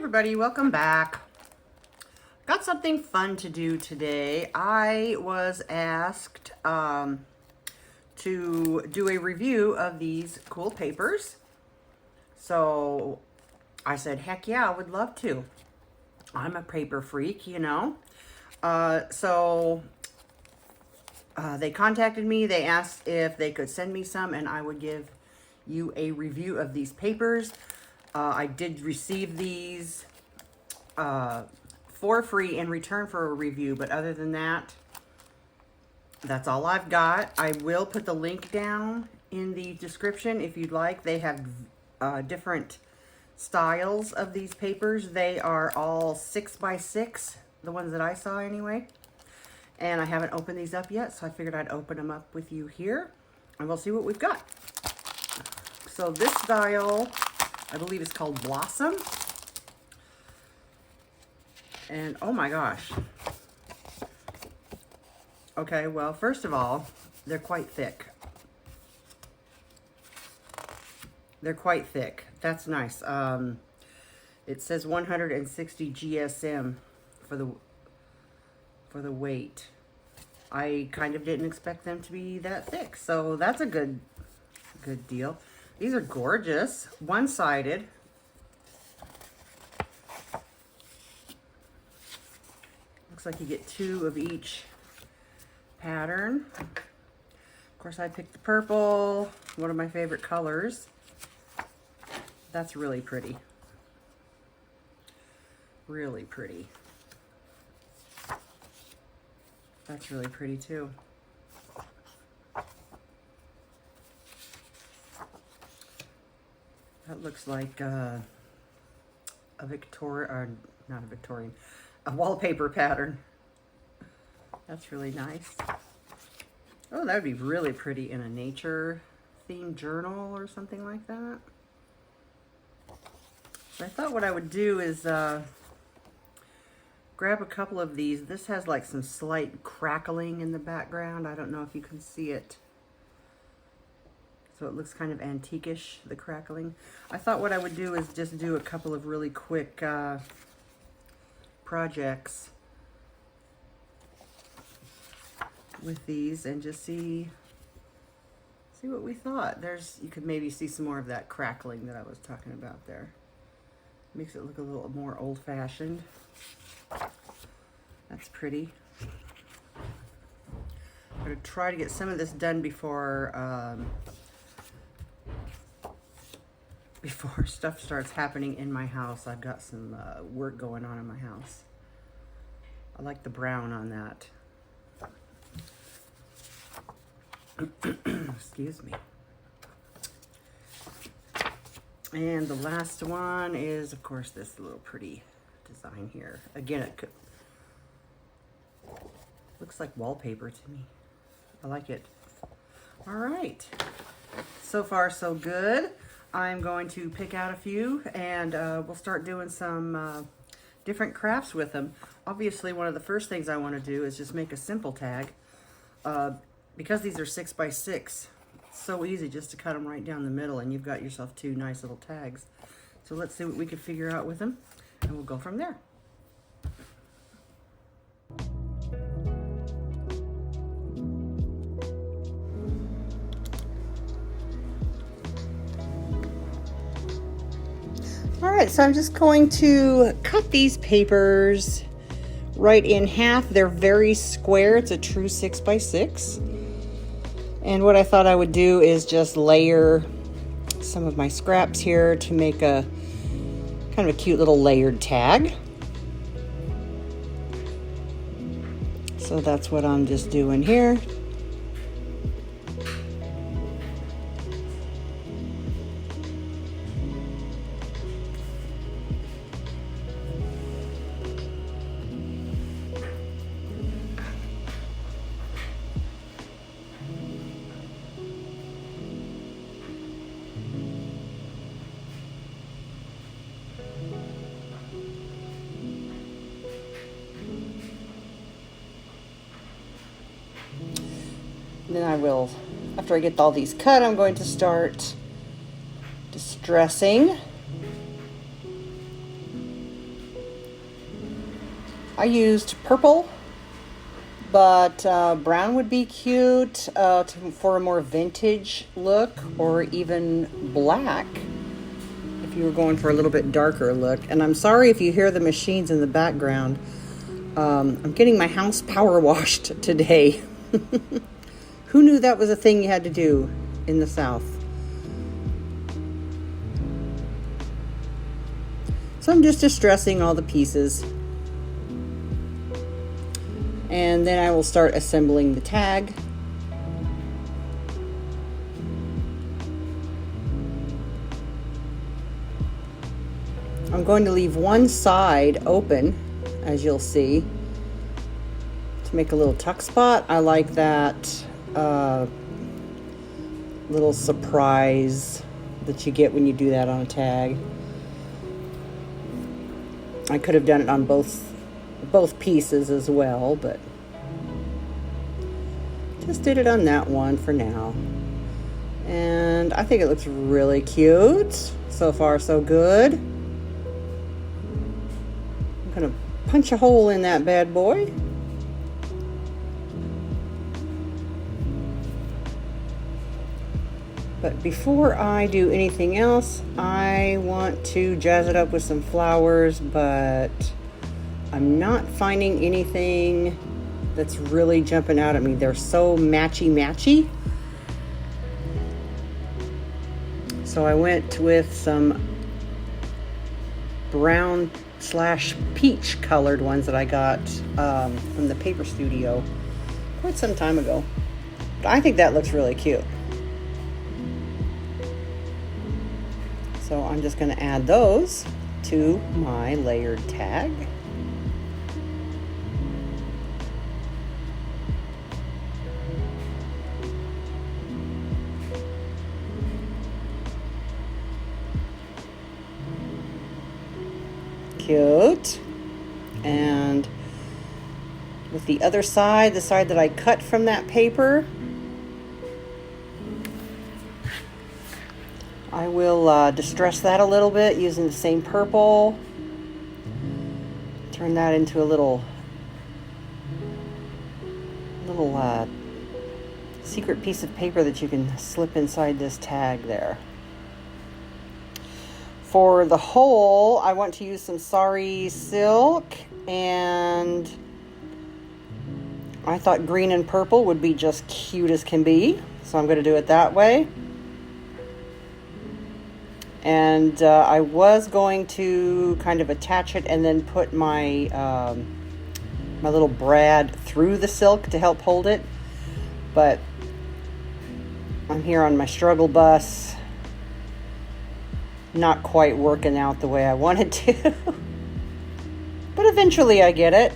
Everybody, welcome back. Got something fun to do today. I was asked to do a review of these cool papers. So I said, heck yeah, I would love to. I'm a paper freak, you know. They contacted me. They asked if they could send me some and I would give you a review of these papers. I did receive these for free in return for a review, but other than that, that's all I've got. I will put the link down in the description if you'd like. They have different styles of these papers. They are all 6x6, the ones that I saw anyway. And I haven't opened these up yet, so I figured I'd open them up with you here, and we'll see what we've got. So this style, I believe it's called Blossom. And oh my gosh. Okay, well, first of all, they're quite thick. They're quite thick. That's nice. It says 160 GSM for the weight. I kind of didn't expect them to be that thick, so that's a good deal. These are gorgeous, one-sided. Looks like you get two of each pattern. Of course, I picked the purple, one of my favorite colors. That's really pretty. Really pretty. That's really pretty too. That looks like a wallpaper pattern. That's really nice. Oh, that would be really pretty in a nature themed journal or something like that. So I thought what I would do is grab a couple of these. This has like some slight crackling in the background. I don't know if you can see it. So it looks kind of antique-ish, the crackling. I thought what I would do is just do a couple of really quick projects with these and just see what we thought. You could maybe see some more of that crackling that I was talking about there. Makes it look a little more old-fashioned. That's pretty. I'm going to try to get some of this done before stuff starts happening in my house. I've got some work going on in my house. I like the brown on that. Excuse me. And the last one is, of course, this little pretty design here. Again, it looks like wallpaper to me. I like it. All right. So far, so good. I'm going to pick out a few and we'll start doing some different crafts with them. Obviously, one of the first things I want to do is just make a simple tag. Because these are 6x6, it's so easy just to cut them right down the middle and you've got yourself two nice little tags. So let's see what we can figure out with them and we'll go from there. All right, so I'm just going to cut these papers right in half. They're very square. It's a true 6x6. And what I thought I would do is just layer some of my scraps here to make a kind of a cute little layered tag. So that's what I'm just doing here. Then I will, after I get all these cut, I'm going to start distressing. I used purple, but brown would be cute for a more vintage look, or even black if you were going for a little bit darker look. And I'm sorry if you hear the machines in the background. I'm getting my house power washed today. Who knew that was a thing you had to do in the South? So I'm just distressing all the pieces. And then I will start assembling the tag. I'm going to leave one side open, as you'll see, to make a little tuck spot. I like that little surprise that you get when you do that on a tag. I could have done it on both pieces as well, but just did it on that one for now. And I think it looks really cute. So far, so good. I'm gonna punch a hole in that bad boy. But before I do anything else, I want to jazz it up with some flowers, but I'm not finding anything that's really jumping out at me. They're so matchy. So I went with some brown / peach colored ones that I got from the Paper Studio quite some time ago. But I think that looks really cute. So I'm just going to add those to my layered tag. Cute. And with the other side, the side that I cut from that paper, I will distress that a little bit using the same purple. Turn that into a little secret piece of paper that you can slip inside this tag there. For the hole, I want to use some sari silk, and I thought green and purple would be just cute as can be, so I'm going to do it that way. And I was going to kind of attach it and then put my my little brad through the silk to help hold it, but I'm here on my struggle bus, not quite working out the way I wanted to. But eventually I get it.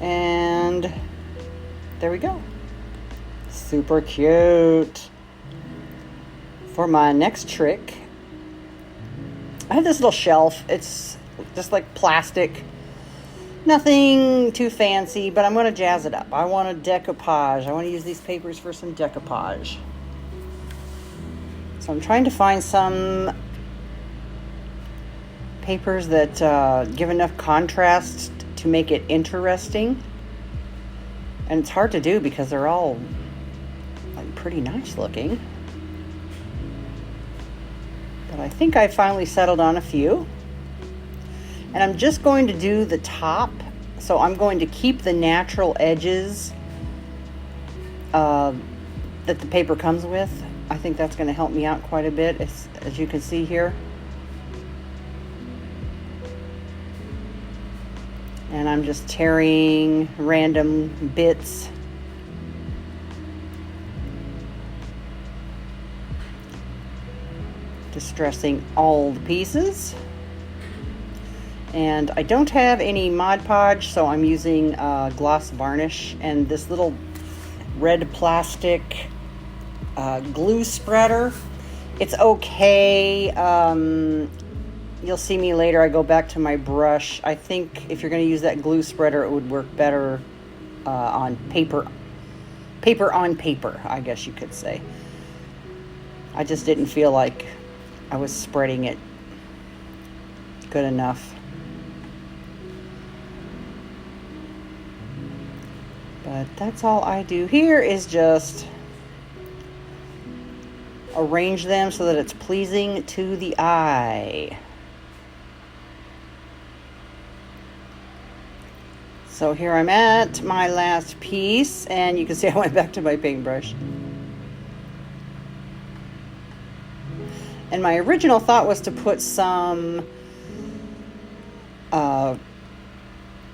And there we go. Super cute. For my next trick, I have this little shelf. It's just like plastic. Nothing too fancy, but I'm going to jazz it up. I want a decoupage. I want to use these papers for some decoupage. So I'm trying to find some papers that give enough contrast to make it interesting. And it's hard to do because they're all like pretty nice looking. But I think I finally settled on a few. And I'm just going to do the top. So I'm going to keep the natural edges that the paper comes with. I think that's going to help me out quite a bit, as you can see here. And I'm just tearing random bits. Distressing all the pieces. And I don't have any Mod Podge, so I'm using gloss varnish and this little red plastic glue spreader. It's okay. You'll see me later. I go back to my brush. I think if you're going to use that glue spreader, it would work better on paper. Paper on paper, I guess you could say. I just didn't feel like I was spreading it good enough. But that's all I do here is just arrange them so that it's pleasing to the eye. So here I'm at my last piece, and you can see I went back to my paintbrush. And my original thought was to put some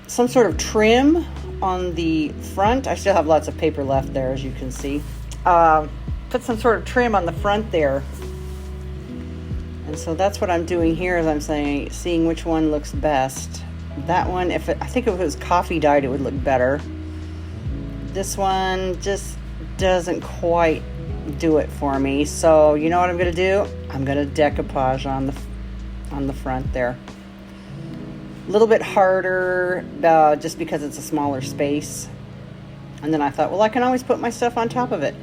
sort of trim on the front. I still have lots of paper left there, as you can see. Put some sort of trim on the front there. And so that's what I'm doing here, is I'm seeing which one looks best. That one, I think if it was coffee dyed, it would look better. This one just doesn't quite do it for me. So you know what I'm going to do? I'm going to decoupage on the front there. A little bit harder just because it's a smaller space. And then I thought, well, I can always put my stuff on top of it.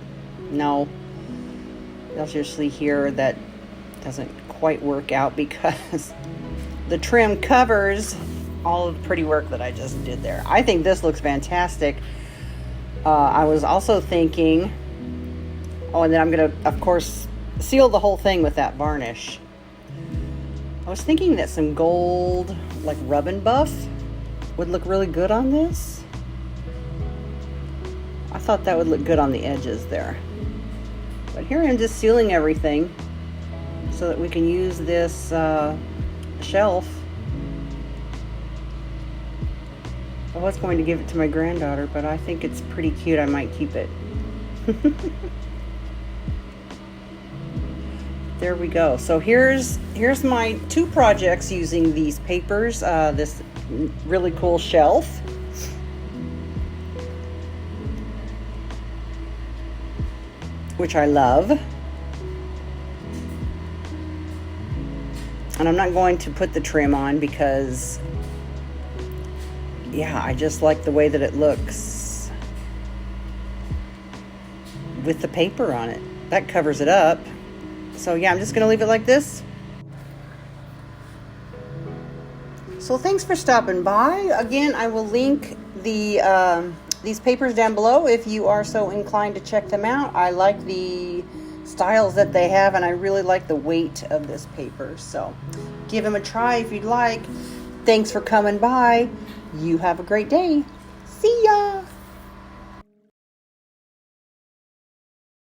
No. You'll just see here that doesn't quite work out because the trim covers all of the pretty work that I just did there. I think this looks fantastic. I was also thinking, and then I'm going to, of course, seal the whole thing with that varnish. I was thinking that some gold, like rub and buff, would look really good on this. I thought that would look good on the edges there. But here I'm just sealing everything so that we can use this shelf. I was going to give it to my granddaughter, but I think it's pretty cute. I might keep it. There we go. So here's my 2 projects using these papers. This really cool shelf, which I love. And I'm not going to put the trim on because, yeah, I just like the way that it looks with the paper on it. That covers it up. So yeah, I'm just going to leave it like this. So thanks for stopping by. Again, I will link these papers down below if you are so inclined to check them out. I like the styles that they have, and I really like the weight of this paper. So give them a try if you'd like. Thanks for coming by. You have a great day. See ya.